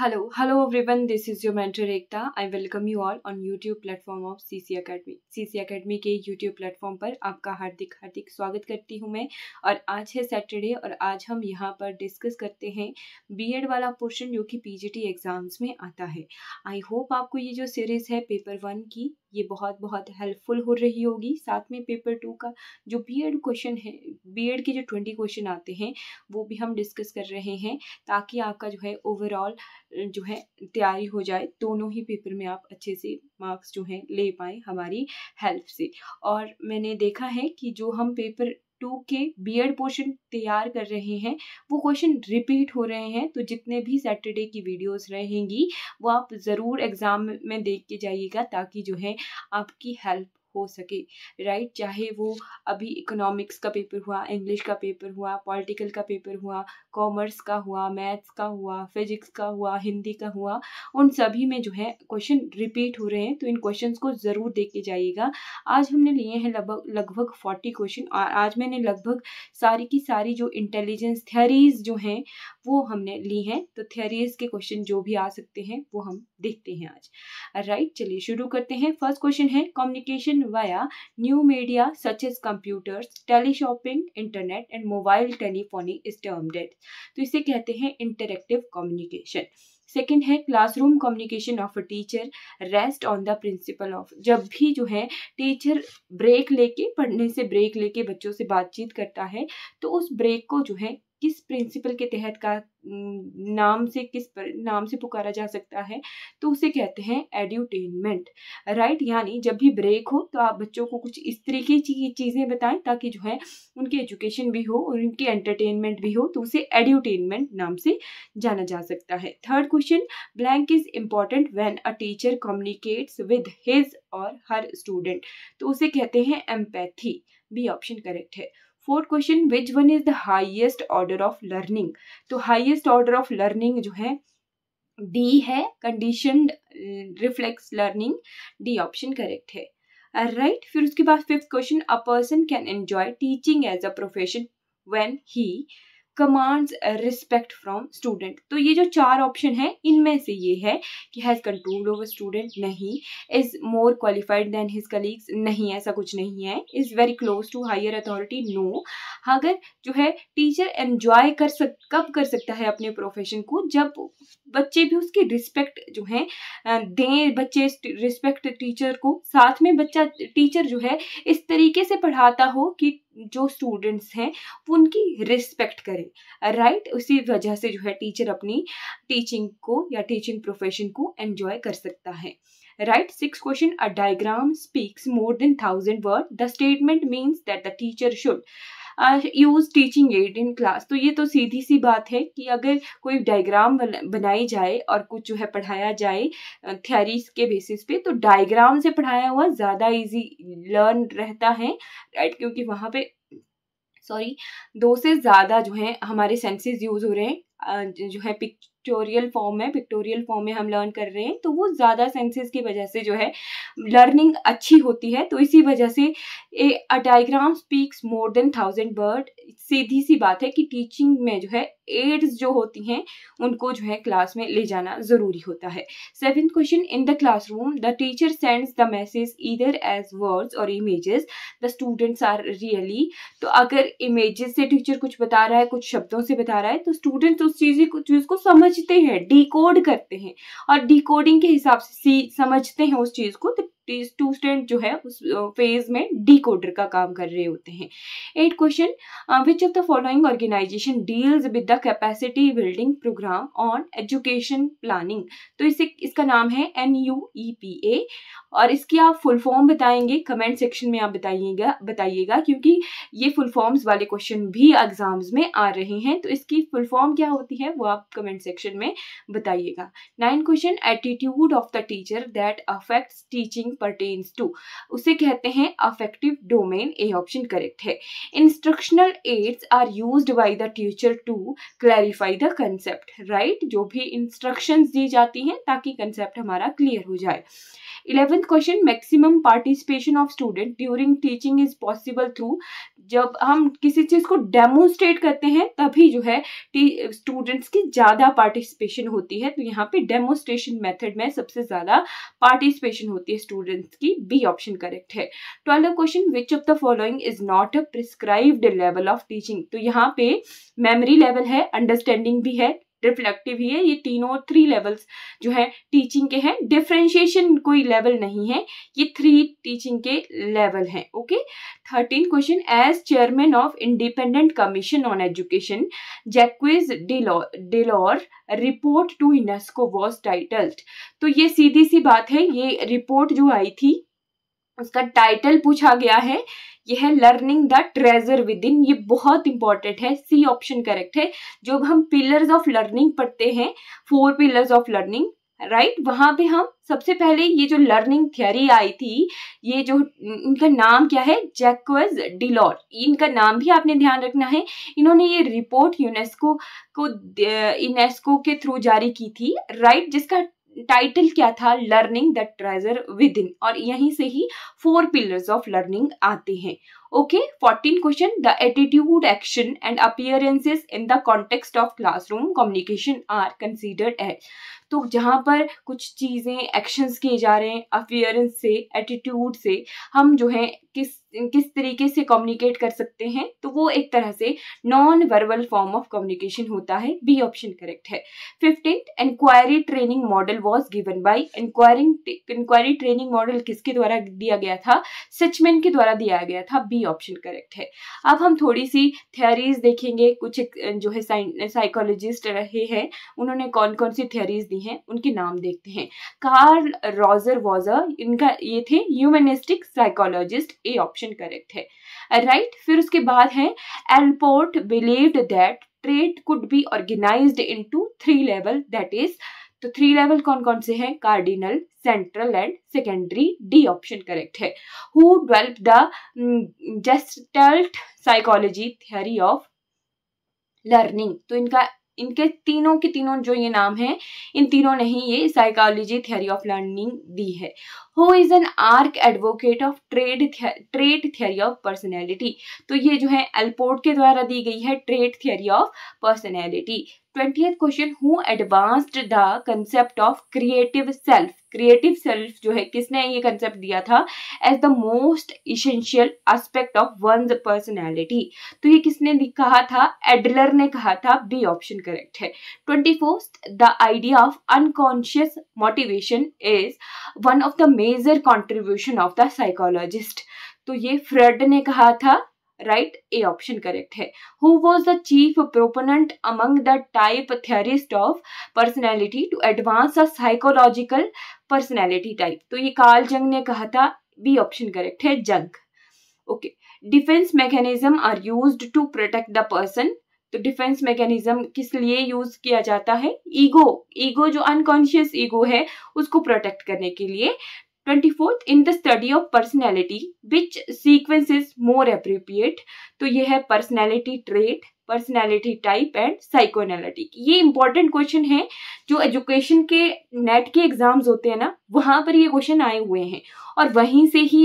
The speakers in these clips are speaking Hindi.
Hello everyone. This is your mentor Ekta. I welcome you all on YouTube platform of CC Academy. CC Academy के YouTube प्लेटफॉर्म पर आपका हार्दिक हार्दिक स्वागत करती हूँ मैं। और आज है सैटरडे और आज हम यहाँ पर डिस्कस करते हैं बीएड वाला पोर्शन जो कि पीजीटी एग्जाम्स में आता है। आई होप आपको ये जो सीरीज़ है पेपर 1 की ये बहुत बहुत हेल्पफुल हो रही होगी। साथ में पेपर 2 का जो बीएड क्वेश्चन है, बीएड के जो 20 क्वेश्चन आते हैं वो भी हम डिस्कस कर रहे हैं ताकि आपका जो है ओवरऑल जो है तैयारी हो जाए, दोनों ही पेपर में आप अच्छे से मार्क्स जो हैं ले पाए हमारी हेल्प से। और मैंने देखा है कि जो हम पेपर 2 के बीएड पोर्शन तैयार कर रहे हैं वो क्वेश्चन रिपीट हो रहे हैं, तो जितने भी सैटरडे की वीडियोस रहेंगी वो आप ज़रूर एग्ज़ाम में देख के जाइएगा ताकि जो है आपकी हेल्प हो सके, राइट। चाहे वो अभी इकोनॉमिक्स का पेपर हुआ, इंग्लिश का पेपर हुआ, पॉलिटिकल का पेपर हुआ, कॉमर्स का हुआ, मैथ्स का हुआ, फिजिक्स का हुआ, हिंदी का हुआ, उन सभी में जो है क्वेश्चन रिपीट हो रहे हैं, तो इन क्वेश्चंस को ज़रूर देख के जाइएगा। आज हमने लिए हैं लगभग 40 क्वेश्चन और आज मैंने लगभग सारी की सारी जो इंटेलिजेंस थ्योरीज जो हैं वो हमने ली हैं, तो थ्योरीज के क्वेश्चन जो भी आ सकते हैं वो हम देखते हैं आज, राइट। चलिए शुरू करते हैं। फर्स्ट क्वेश्चन है communication via new media such as computers, teleshopping, internet and mobile telephony is termed it. तो इसे कहते हैं इंटरेक्टिव कम्युनिकेशन। सेकेंड है classroom communication of a teacher rest on the principle of, जब भी जो है टीचर ब्रेक लेके, पढ़ने से ब्रेक लेके बच्चों से बातचीत करता है तो उस ब्रेक को जो है किस प्रिंसिपल के तहत का किस नाम से पुकारा जा सकता है, तो उसे कहते हैं एड्यूटेनमेंट, राइट। यानी जब भी ब्रेक हो तो आप बच्चों को कुछ इस तरीके की चीज़ें बताएं ताकि जो है उनकी एजुकेशन भी हो और उनकी एंटरटेनमेंट भी हो, तो उसे एड्यूटेनमेंट नाम से जाना जा सकता है। Third question, blank is important when a teacher communicates with his or her student, तो उसे कहते हैं एम्पैथी। बी ऑप्शन करेक्ट है। Fourth question, which one is the highest order of learning, तो हाईएस्ट ऑर्डर ऑफ लर्निंग जो है डी है, conditioned reflex learning. D option correct है, राइट। फिर उसके बाद fifth question, a person can enjoy teaching as a profession when he commands respect from student, तो ये जो चार ऑप्शन है इनमें से ये है कि हैज़ कंट्रोल ओवर स्टूडेंट, नहीं। Is more qualified than his colleagues, नहीं, ऐसा कुछ नहीं है। Is very close to higher authority, no. अगर जो है टीचर एंजॉय कब कर सकता है अपने प्रोफेशन को, जब बच्चे भी उसकी रिस्पेक्ट जो है दें, बच्चे रिस्पेक्ट टीचर को, साथ में बच्चा टीचर जो है इस तरीके से पढ़ाता हो कि जो स्टूडेंट्स हैं वो उनकी रिस्पेक्ट करें, राइट। उसी वजह से जो है टीचर अपनी टीचिंग को या टीचिंग प्रोफेशन को एंजॉय कर सकता है, right. Six question, a diagram speaks more than 1000 word, the statement means that the teacher should use teaching add in class, तो ये तो सीधी सी बात है कि अगर कोई डायग्राम बनाई जाए और कुछ जो है पढ़ाया जाए थ्योरीज के बेसिस पे, तो डायग्राम से पढ़ाया हुआ ज़्यादा इजी लर्न रहता है, राइट, क्योंकि वहाँ पे दो से ज़्यादा जो है हमारे सेंसेस यूज हो रहे हैं, जो है पिक्टोरियल फॉर्म में हम लर्न कर रहे हैं, तो वो ज़्यादा सेंसेस की वजह से जो है लर्निंग अच्छी होती है। तो इसी वजह से a diagram speaks more than 1000 word, सीधी सी बात है कि टीचिंग में जो है एड्स जो होती हैं उनको जो है क्लास में ले जाना ज़रूरी होता है। Seventh question, in the classroom the teacher sends the message either as words or images, the students are really, तो अगर इमेजेस से टीचर कुछ बता रहा है, कुछ शब्दों से बता रहा है, तो स्टूडेंट्स उस चीज़ को समझते हैं, डिकोड करते हैं और डिकोडिंग के हिसाब से समझते हैं उस चीज़ को, तो स्टूडेंट जो है उस फेज में डिकोडर का काम कर रहे होते हैं। 8 question, which of the following organization deals with the capacity building program on education planning, तो इसका नाम है NUEPA और इसकी आप फुल फॉर्म बताएंगे, कमेंट सेक्शन में आप बताइएगा क्योंकि ये फुल फॉर्म्स वाले क्वेश्चन भी एग्जाम्स में आ रहे हैं, तो इसकी फुल फॉर्म क्या होती है वो आप कमेंट सेक्शन में बताइएगा। 9 question, attitude of the teacher that affects teaching pertains to, उसे कहते हैं affective domain. A option correct है। Instructional aids are used by the teacher to clarify the concept, right, जो भी इंस्ट्रक्शंस दी जाती हैं ताकि कंसेप्ट हमारा क्लियर हो जाए। 11th question, maximum participation of student during teaching is possible through, जब हम किसी चीज को डेमोन्स्ट्रेट करते हैं तभी जो है स्टूडेंट्स की ज्यादा पार्टिसिपेशन होती है। तो यहाँ पे डेमोन्स्ट्रेशन मेथड में सबसे ज्यादा पार्टिसिपेशन होती है स्टूडेंट्स की। बी ऑप्शन करेक्ट है। 12 question, which of the following is not a prescribed level of teaching. तो यहाँ पे मेमोरी लेवल है, अंडरस्टैंडिंग भी है, रिफ्लेक्टिव ही है, ये तीनों 3 लेवल्स जो है टीचिंग के हैं। डिफरेंशिएशन कोई लेवल नहीं है, ये 3 टीचिंग के लेवल हैं। Okay. 13 question, as chairman of independent commission on education Jacques Delors report to UNESCO was titled. तो ये सीधी सी बात है, ये रिपोर्ट जो आई थी उसका टाइटल पूछा गया है, यह है learning the treasure with in. ये बहुत इंपॉर्टेंट है, सी ऑप्शन करेक्ट है। जो हम पिलर्स ऑफ लर्निंग पढ़ते हैं, 4 पिलर्स ऑफ लर्निंग, राइट, वहां पे हम सबसे पहले ये जो लर्निंग थियरी आई थी, ये जो इनका नाम क्या है, जैक्विज डिलॉर, इनका नाम भी आपने ध्यान रखना है। इन्होंने ये रिपोर्ट यूनेस्को के थ्रू जारी की थी, राइट, जिसका टाइटल क्या था, learning the treasure with in, और यहीं से ही 4 पिलर्स ऑफ लर्निंग आते हैं। Okay. 14 question, the attitude, action and appearances in the context of classroom communication are considered as. तो जहां पर कुछ चीजें एक्शंस किए जा रहे हैं, अपीयरेंस से, एटीट्यूड से हम जो है किस तरीके से कम्युनिकेट कर सकते हैं, तो वो एक तरह से non verbal form of communication होता है। बी ऑप्शन करेक्ट है। 15, inquiry training model was given by. Inquiry training model किसके द्वारा दिया गया था, सचमैन के द्वारा दिया गया था। बी ऑप्शन करेक्ट है। अब हम थोड़ी सी थियरीज देखेंगे, कुछ जो है साइकोलॉजिस्ट रहे हैं, उन्होंने कौन कौन सी थियरीज दी हैं, उनके नाम देखते हैं। कार्ल रॉजर वॉजर, इनका ये थे humanistic psychologist. A option correct है, राइट। फिर उसके बाद है Allport believed that trait could be organised into 3 level, that is, तो 3 लेवल कौन कौन से हैं, cardinal, central and secondary. D option correct है। Who developed the Gestalt psychology theory of learning. तो इनके तीनों के तीनों जो ये नाम है, इन तीनों ने ही ये साइकोलॉजी थ्योरी ऑफ लर्निंग दी है। Who is an arc advocate of trait theory of personality. तो ये जो है एल्पोर्ट के द्वारा दी गई है, trait theory of personality. 20th question, who advanced the concept of creative self. Creative self जो है, किसने ये कंसेप्ट दिया था, as the most essential aspect of one's personality. तो ये किसने कहा था, एडलर ने कहा था। बी ऑप्शन करेक्ट है। 24th, the idea of unconscious motivation is one of the major contribution of the psychologist. तो ये फ्रेड ने कहा था, राइट। ए ऑप्शन करेक्ट है। Who was the chief proponent among the type theorist of personality to advance a psychological personality type. तो ये कार्ल जंग ने कहा था। बी ऑप्शन करेक्ट है, Jung. Okay. Defence mechanism are used to protect the person. तो डिफेंस मैकेनिज्म किस लिए यूज किया जाता है, ईगो जो अनकॉन्शियस ईगो है उसको प्रोटेक्ट करने के लिए। 24th, in the study of personality, which sequence is more appropriate? तो ये है personality trait, personality type and psychoanalytic. ये इंपॉर्टेंट क्वेश्चन है, जो एजुकेशन के नेट के एग्जाम्स होते हैं ना, वहां पर ये क्वेश्चन आए हुए हैं और वहीं से ही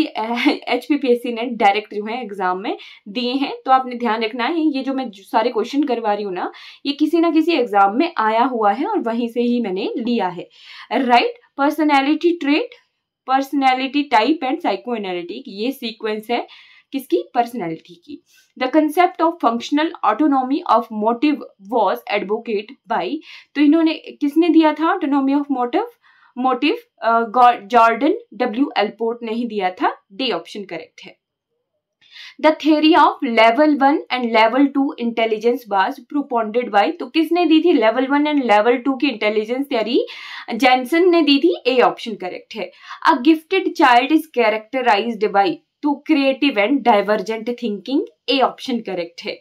HPPSC ने डायरेक्ट जो है एग्जाम में दिए हैं। तो आपने ध्यान रखना है, ये जो मैं सारे क्वेश्चन करवा रही हूँ ना, ये किसी ना किसी एग्जाम में आया हुआ है और वहीं से ही मैंने लिया है, right. Personality trait, personality type and psychoanalytic, ये सीक्वेंस है किसकी, पर्सनैलिटी की। The concept of functional autonomy of motive was advocate by. तो इन्होंने किसने दिया था autonomy of motive, Jordan W. Allport ने ही दिया था। डी ऑप्शन करेक्ट है। The theory of level 1 and level 2 intelligence was propounded by. तो किसने दी थी लेवल 1 एंड लेवल 2 की इंटेलिजेंस थ्योरी, जैनसन ने दी थी। ए ऑप्शन करेक्ट है। A gifted child is characterised by, तो creative and divergent thinking. A option correct है,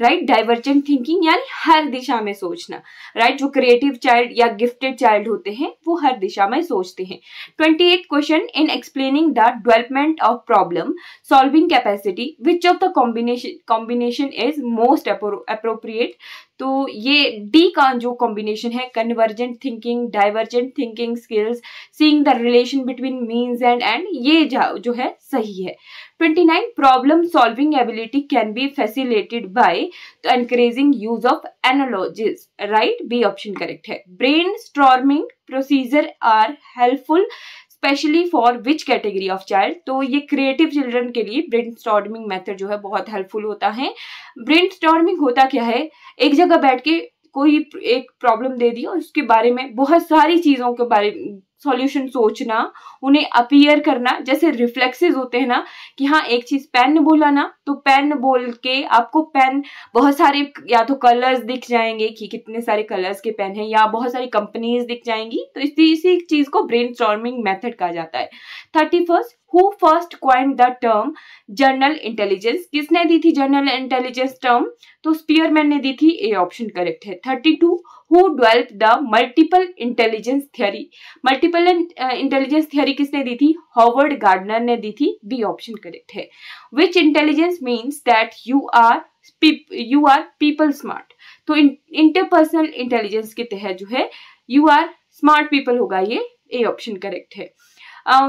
राइट। डाइवर्जेंट थिंकिंग यानी हर दिशा में सोचना, राइट। जो क्रिएटिव चाइल्ड या गिफ्टेड चाइल्ड होते हैं वो हर दिशा में सोचते हैं। 28th question, in explaining the development of problem solving capacity which of the combination is most appropriate. तो ये डी का जो कॉम्बिनेशन है, convergent thinking, divergent thinking skills, seeing the relation between means and end, ये जो है सही है। 29 problem solving ability can be facilitated by encouraging use of analogies, right, B option correct है। Brain storming procedure are helpful specially for which category of child, तो ये क्रिएटिव चिल्ड्रन के लिए ब्रेन स्टॉर्मिंग मेथड जो है बहुत हेल्पफुल होता है। ब्रेन स्टॉर्मिंग होता क्या है, एक जगह बैठ के कोई एक प्रॉब्लम दे दी और उसके बारे में बहुत सारी चीजों के बारे में सॉल्यूशन सोचना, उन्हें अपीयर करना, जैसे रिफ्लेक्सेस होते हैं ना कि हाँ एक चीज पेन बोला ना तो पेन बोल के आपको पेन बहुत सारे या तो कलर्स दिख जाएंगे कि कितने सारे कलर्स के पेन हैं, या बहुत सारी कंपनीज दिख जाएंगी, तो इसी चीज को ब्रेनस्टॉर्मिंग मेथड कहा जाता है। 31 who first coined the term general intelligence, किसने दी थी जनरल इंटेलिजेंस टर्म, तो स्पीयरमैन ने दी थी, ए ऑप्शन करेक्ट है। 32 who developed the multiple intelligence theory, multiple intelligence theory किसने दी थी, हॉवर्ड गार्डनर ने दी थी, बी ऑप्शन करेक्ट है। Which intelligence means that you are people smart, तो इंटरपर्सनल इंटेलिजेंस के तहत जो है यू आर स्मार्ट पीपल होगा, ये ए ऑप्शन करेक्ट है।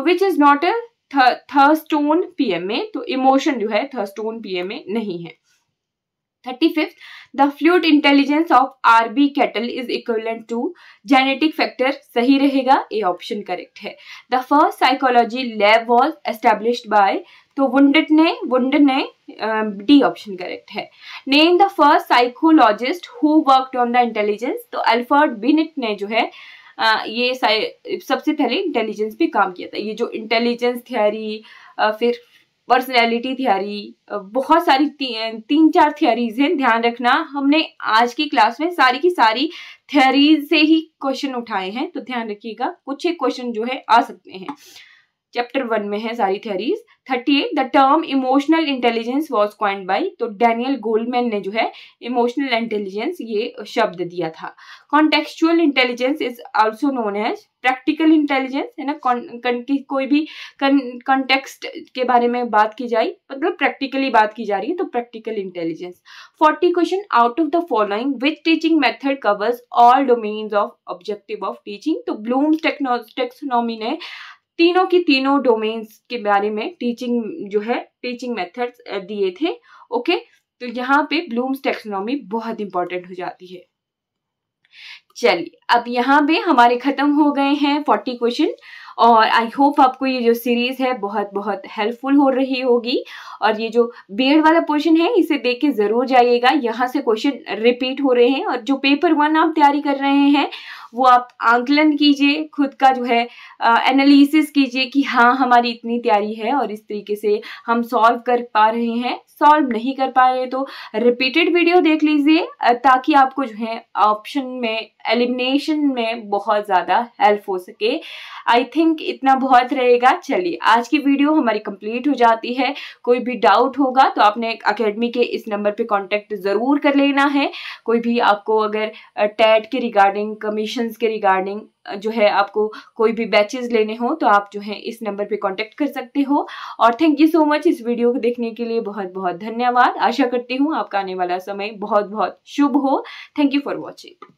Which is not a Thurstone PM में, तो इमोशन जो है थर्स्टोन पीएम में नहीं है। 35 the fluid intelligence of RB Cattell is equivalent to genetic factor, सही रहेगा, ए ऑप्शन करेक्ट है। The first psychology lab was established by, तो वुंडेट ने डी ऑप्शन करेक्ट है। Name the first psychologist who worked on the intelligence, तो अल्फ्रेड बिनेट ने जो है ये सबसे पहले इंटेलिजेंस पे काम किया था। ये जो इंटेलिजेंस थियरी, फिर पर्सनैलिटी थियरी, बहुत सारी 3-4 थियरीज हैं, ध्यान रखना हमने आज की क्लास में सारी की सारी थियरीज से ही क्वेश्चन उठाए हैं, तो ध्यान रखिएगा कुछ एक क्वेश्चन जो है आ सकते हैं। चैप्टर 1 में है सारी theories. 38 the term emotional intelligence was coined by, तो डैनियल गोल्डमैन ने जो है इमोशनल इंटेलिजेंस ये शब्द दिया था। Contextual intelligence is also known as practical intelligence, है ना, कोई भी कॉन्टेक्स्ट के बारे में बात की जाए, मतलब प्रैक्टिकली बात की जा रही है, तो practical intelligence. 40 question out of the following which teaching method covers all domains of objective of teaching, तो ब्लूम्स टेक्सोनॉमी ने तीनों की तीनों डोमेन्स के बारे में टीचिंग मेथड्स दिए थे। ओके, तो यहाँ पे ब्लूम्स टेक्सोनॉमी बहुत इंपॉर्टेंट हो जाती है। चलिए अब यहाँ पे हमारे खत्म हो गए हैं 40 क्वेश्चन, और आई होप आपको ये जो सीरीज है बहुत बहुत हेल्पफुल हो रही होगी। और ये जो बीएड वाला पोर्शन है इसे देख के जरूर जाइएगा, यहाँ से क्वेश्चन रिपीट हो रहे हैं। और जो पेपर 1 आप तैयारी कर रहे हैं वो आप आंकलन कीजिए, खुद का जो है एनालिसिस कीजिए कि हाँ हमारी इतनी तैयारी है और इस तरीके से हम सॉल्व कर पा रहे हैं। सॉल्व नहीं कर पा रहे तो रिपीटेड वीडियो देख लीजिए, ताकि आपको जो है ऑप्शन में एलिमिनेशन में बहुत ज़्यादा हेल्प हो सके। आई थिंक इतना बहुत रहेगा। चलिए आज की वीडियो हमारी कंप्लीट हो जाती है। कोई भी डाउट होगा तो आपने अकेडमी के इस नंबर पे कांटेक्ट ज़रूर कर लेना है। कोई भी आपको अगर टेट के रिगार्डिंग, कमीशंस के रिगार्डिंग जो है आपको कोई भी बैचेस लेने हो तो आप जो है इस नंबर पे कांटेक्ट कर सकते हो। और थैंक यू सो मच इस वीडियो को देखने के लिए, बहुत बहुत धन्यवाद। आशा करती हूँ आपका आने वाला समय बहुत बहुत शुभ हो। Thank you for watching.